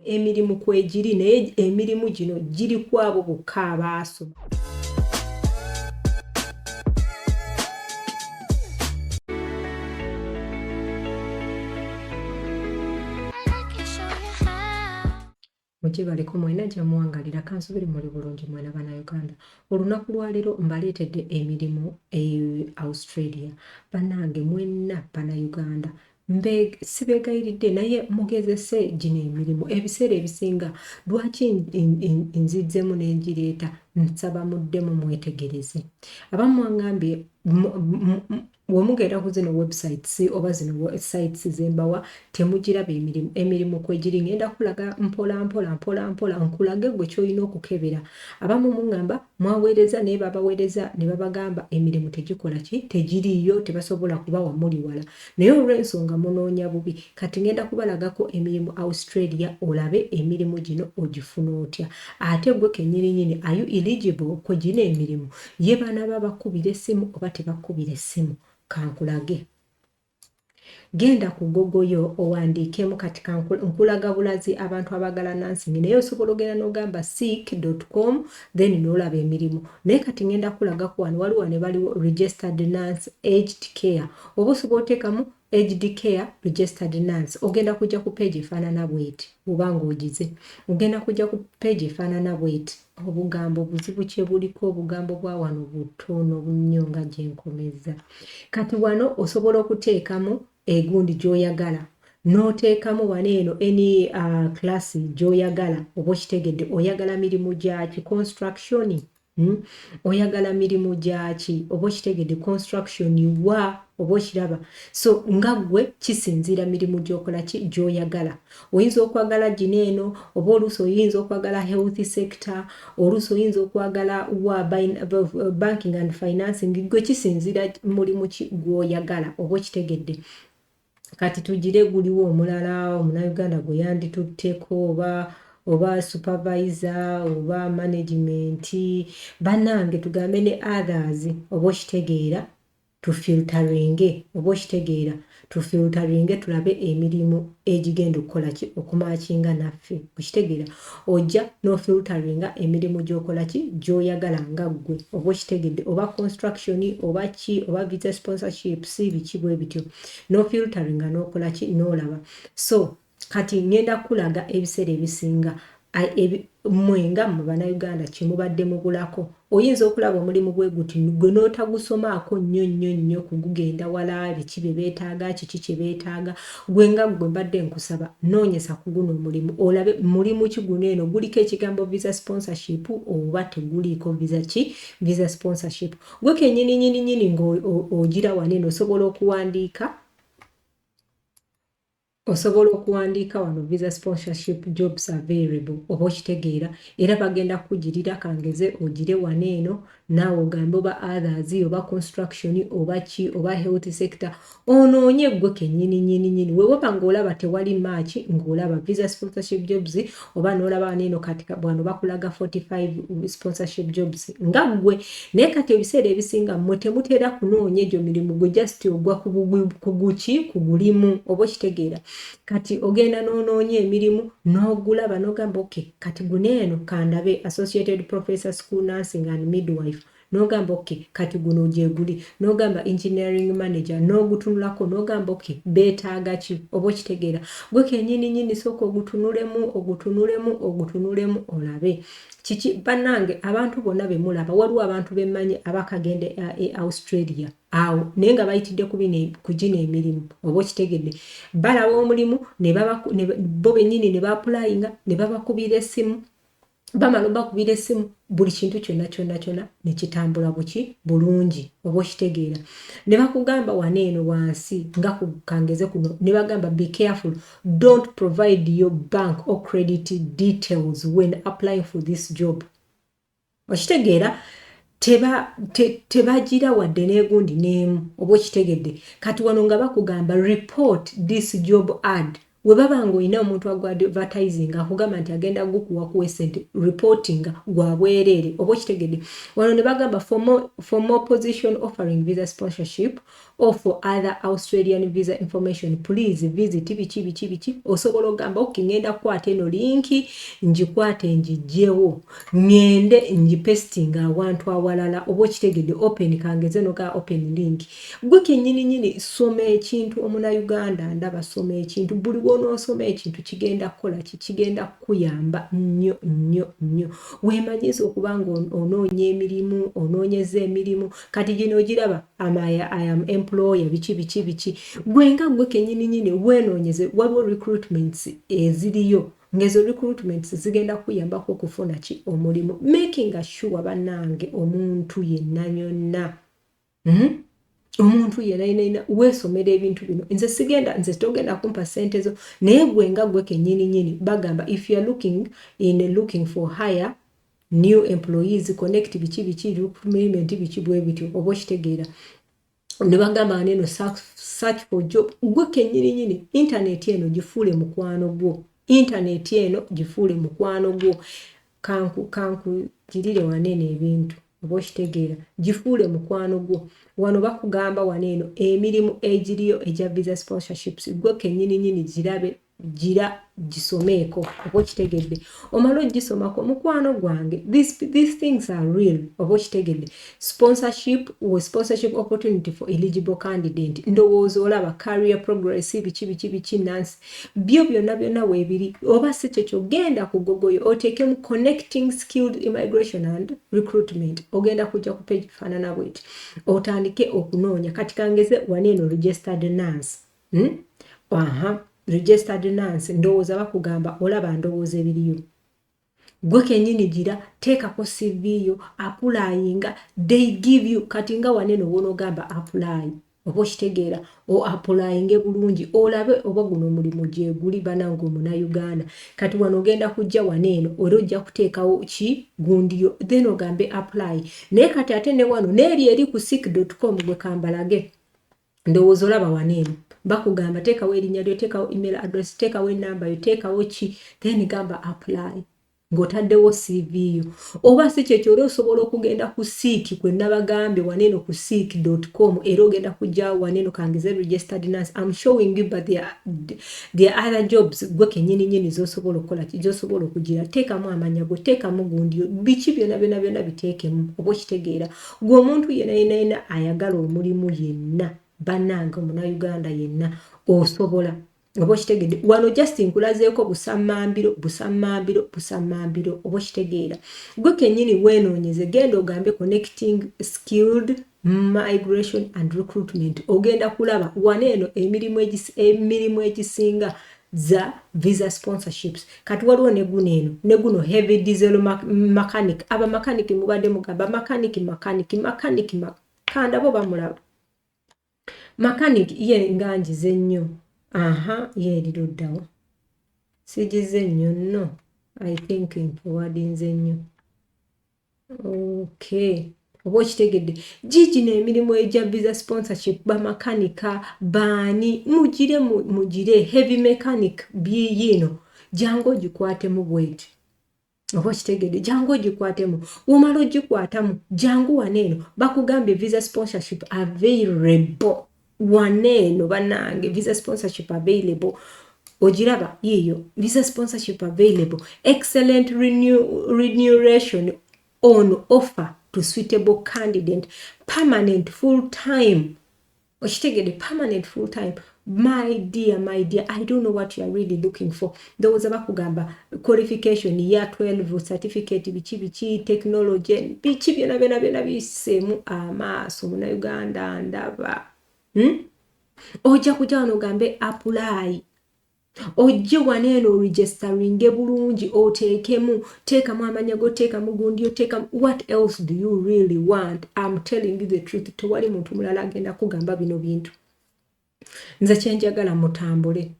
emirimu kwegiri naye emirimu gino giri kwabo bokka abaasoma. Mukibaleko mwena gyamuwangalira kansubiri muli bulungi mwena bannayuganda. Olunaku lwa leero mbaleetedde emirimu Australia. Bannange mwenna bannayuganda sibeegayiridde naye mugezese gino emirimu. Ebiseera ebisinga lwaki nzizzemu n'engireeta nsaba muddemu mwetegereze. Abamu wangambye womugenda ku zino websites oba zino sites zembawa temugiraba emirimu kwegiri. Ngenda kulaga mpola nkulage gwe kyolina okukebera. Abamu mungamba mwaweereza naye babaweereza ne babagamba emirimu tegikola ki tegiriyo tebasobola kubawa muli wala. Naye olw'ensonga munoonya bubi kati ngenda kubalagako emirimu Australia olabe emirimu gino ogifuna otya. Ate gwe kennyini are you eligible kwegino emirimu ye banaba bakubira essimu oba tebakubira essimu. Kankulage. Genda ku Google owandiikemu kati nkulaga bulazi abantu abagala nursing naye osobola ogenda n'ogamba seek.com then n'olaba emirimu. Naye kati ngenda kulagako wano waliwo ne baliwo registered nurse aged care. Oba osobola oteekamu aged care registered nurse. Ogenda kujja ku page efaanana bw'eti obanga ogize. Ogenda kujja ku page efaanana bw'eti. Obugambo buzibu kye buliko obugambo bwa wano butono bunnyo nga gye nkomeza. Kati wano osobola okuteekamu egundi gy'oyagala. N'oteekamu wano eno any class gy'oyagala oba okitegedde oyagala mirimu gyaki construction. Oyagala mirimu gyaki oba okitegedde construction wa oba okiraba. So nga gwe kisinziira mirimu gy'okola ki gy'oyagala. Oyinza okwagala gino eno oba oluusi oyinza okwagala health sector oluusi oyinza okwagala wa banking and financing gwe kisinziira mulimu ki gw'oyagala oba okitegedde. Kati tugire guliwo omulala omunnayuganda gwe yanditutteko oba supervisor oba management bannange tugambe ne others oba okitegeera tufilteringe oba okitegeera tufilteringe tulabe emirimu egigenda okukola ki okumakinga naffe. Okitegeera ojja n'ofilteringa emirimu gy'okola ki gy'oyagala nga ggwe oba okitegedde oba construction oba ki oba visa sponsorship si biki bwe bityo n'ofilteringa n'okola ki n'olaba. So kati ngenda kulaga ebiseera ebisinga mwenga mu bannayuganda kimubadde mubulako. Oyinza okulaba omulimu gwe guti gwe n'otagusomaako nnyo kugugenda wala biki bye beetaaga kiki kye beetaaga gwe nga gwe mbadde nkusaba noonyesa ku guno omulimu olabe mulimu ki guno eno guliko ekigambo visa sponsorship oba teguliiko visa sponsorship. Gwe kennyini ng'ogira wano eno osobola okuwandiika wano visa sponsorship jobs available oba okitegeera era bagenda kugirira kangeze ogire wano eno naawe ogambe oba others oba construction oba ki oba health sector onoonye gwe kennyini weewaba ng'olaba tewali maaki ng'olaba visa sponsorship jobs oba n'olaba wano eno kati bwano bakulaga 45 sponsorship jobs nga gwe. Naye kati ebiseera ebisinga mmwe temutera kunoonya egyo mirimu gwe just ogwa ku gulimu oba okitegeera. Kati ogenda n'onoonya emirimu n'ogulaba n'ogamba okay kati guno eno kandabe associated professor school nursing and midwife n'ogamba okay kati guno gyeguli n'ogamba engineering manager n'ogutunulako n'ogamba okay beetaaga ki oba okitegeera. Gwe kennyini sooka ogutunulemu olabe kiki. Bannange abantu bonna be mulaba waliwo abantu bemmanyi abakagende Australia awo naye nga bayitidde ku gino emirimu oba okitegedde balaba omulimu bo bennyini ne baapulayinga ne babakubira essimu bamala obakubira essimu buli kintu kyonna ne kitambula bulungi oba okitegeera. Ne bakugamba wano eno wansi nga ku kangeze kuno ne bagamba be careful don't provide your bank or credit details when applying for this job. Okitegeera tebagira wadde n'egundi n'emu oba okitegedde. Kati wano nga bakugamba report this job ad webaba ng'olina omuntu agwa advertising akugamba nti agenda gukuwa kuwa sente reporting gwa bwereere oba okitegedde wano ne bagamba for more position offering visa sponsorship or for other Australian visa information please visit biki osobola ogamba okingenda kukwata eno linki ngikwate njijjewo ngende njipesting awantu awalala oba okitegedde open kangeze no ka open link gwe kennyini soma ekintu omuna Uganda ndaba soma ekintu buli w'onoosoma ekintu kigenda kukola kigenda kuyamba nnyo weemanyiza okuba nga onoonya emirimu onoonyeza emirimu kati gino ogiraba I am employer biki gwe kennyini weenoonyeze waliwo recruitments eziriyo ngezo recruitments zigenda kuyambako okufuna ki omulimu making sure bannange omuntu yenna yonna omuntu yenna weesomera ebintu bino nze togenda kumpa sente zo naye gwe kennyini bagamba if you are looking for hire new employees connect biki recruitment biki bwe bityo oba okitegeera ne bagamba neno search for job gwe kennyini internet eno gifuule mukwano gwo kanku girire wanene ebintu oba okitegeera gifuule mukwano gwo wano bakugamba waneeno emirimu egiriyo egya visa sponsorships gwe kennyini zirabe gisomeeko oba okitegedde omala ogisomako mukwano gwange these things are real oba okitegedde sponsorship opportunity for eligible candidate ndowooza olaba career progress biki nansi byo byonna weebiri oba si kyekyo genda ku Google oteekemu connecting skilled immigration and recruitment ogenda kujja ku page faanana bweti otandike okunoonya kati kangeze waneeno registered nurse registered nurse ndowooza bakugamba olaba ndowooza ebiriyo gwe kennyini gira teekako CV yo applyinga they give you kati nga waneeno wonogamba apply oba okitegeera o applyinge bulungi olabe oba guno omulimu gye guli banange omuna Uganda kati wano ogenda kujja waneeno era ojja kuteekawo ki gundiyo then ogambe apply naye kati ate ne wano neeri ku seek.com gwe kambalage ndowooza olaba waneeno bakugamba teekawo erinnya lyo teekawo email address teekawo enamba yo teekawo ki then gamba apply ng'otaddewo CV yo oba si kyekyo era osobola okugenda ku Seek kwe nabagambye waneeno ku seek.com era ogenda kujjawo waneeno kangeze registered nurse I'm showing you but there are other jobs gwe kennyini z'osobola okukola z'osobola okugira teekamu amanya go teekamu gundi biki byonna biteekemu oba okitegeera gwe omuntu yenna ayagala omulimu yenna bannange omuna Uganda yenna osobola oba okitegedde wano just nkulazeeko busammambiro oba okitegeera gwe kennyini weenoonyeze genda ogambe connecting skilled migration and recruitment ogenda kulaba waneeno emirimu egisinga za visa sponsorships kati waliwo ne guno heavy diesel mechanic aba mechanic mubadde mugamba mechanic kandabo bamulaba mechanic ye nganjize nnyo ye eriruddawo sigize nnyo nno I think forwardinze nnyo okay oba okitegedde gigino emirimu egya visa sponsorship bamakanika baani mugire heavy mechanic yino jangu ogikwatemu bweti oba okitegedde jangu ogikwatemu womala ogikwatamu jangu waneeno bakugambye visa sponsorship available waneeno bannange visa sponsorship available ogiraba yiyo visa sponsorship available excellent remuneration on offer to suitable candidate permanent full time okitegedde permanent full time my dear I don't know what you are really looking for those bakugamba qualification year 12 certificate biki technology biki byonna bisemu amaaso muna Uganda ndaba ojja kujja wano ogambe apply ojje waneeno registeringe bulungi oteekemu teekamu amanya go teekamu gundi teekamu what else do you really want I'm telling you the truth tewali muntu mulala agenda kugamba bino bintu nze kyenjagala mutambule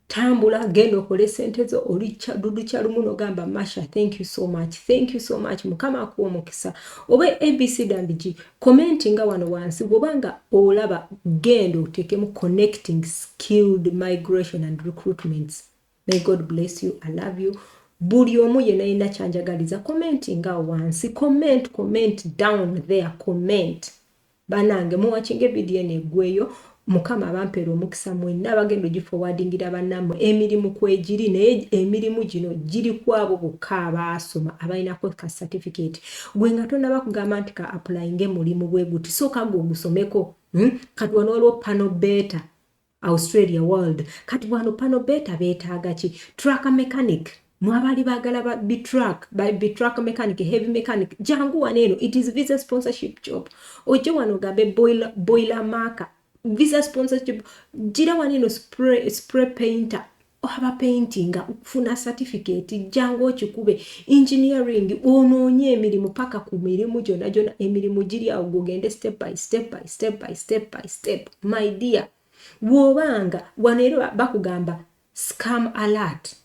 tambula genda okole sente zo oli dudu kyalumu n'ogamba Masha thank you so much mukama akuwa omukisa oba ABC dandigi commentinga wano wansi bw'obanga olaba genda oteekemu connecting skilled migration and recruitments. May God bless you. I love you. Buli omu yenna yenna kyanjagaliza commentinga wansi comment down there comment banange muwakinge vidiyo neggweyo mukama abampeera omukisa mwenna abagenda ogiforwardingira bannammwe emirimu kwegiri naye emirimu gino giri kwabo bokka abaasoma abalinako ka certificate gwe nga tonnaba kugamba nti ka applyinge mulimu bwe guti sooka gwe ogusomeko kati wano waliwo pano beta Australia world kati wano pano beta beetaaga ki tracker mechanic mwabali bagala bitruck mechanic heavy mechanic jangu waneno it is visa sponsorship job ojo wano gabe boiler marker visa sponsorship jira waneno spray painter ohaba painting kufuna certificate jangu okikube engineering onoonye emirimu paka ku mirimu jona emirimu giri awo gogende step by step my dear wobanga wanero bakugamba scam alert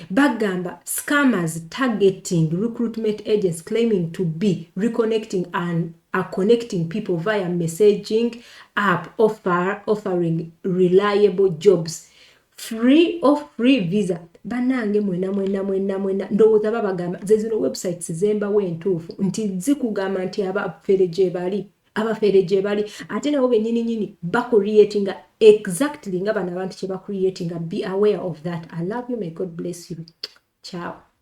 bagamba scammers targeting recruitment agents claiming to be reconnecting and are connecting people via messaging app offering reliable jobs free visa banange mwena ndowooza babagamba zezino websites zembawo entuufu nti zikugamba nti abafere gye bali ate nabo bennyini bakureatinga exactly nga bano abantu kye bakureatinga. Be aware of that. I love you. May God bless you. Ciao.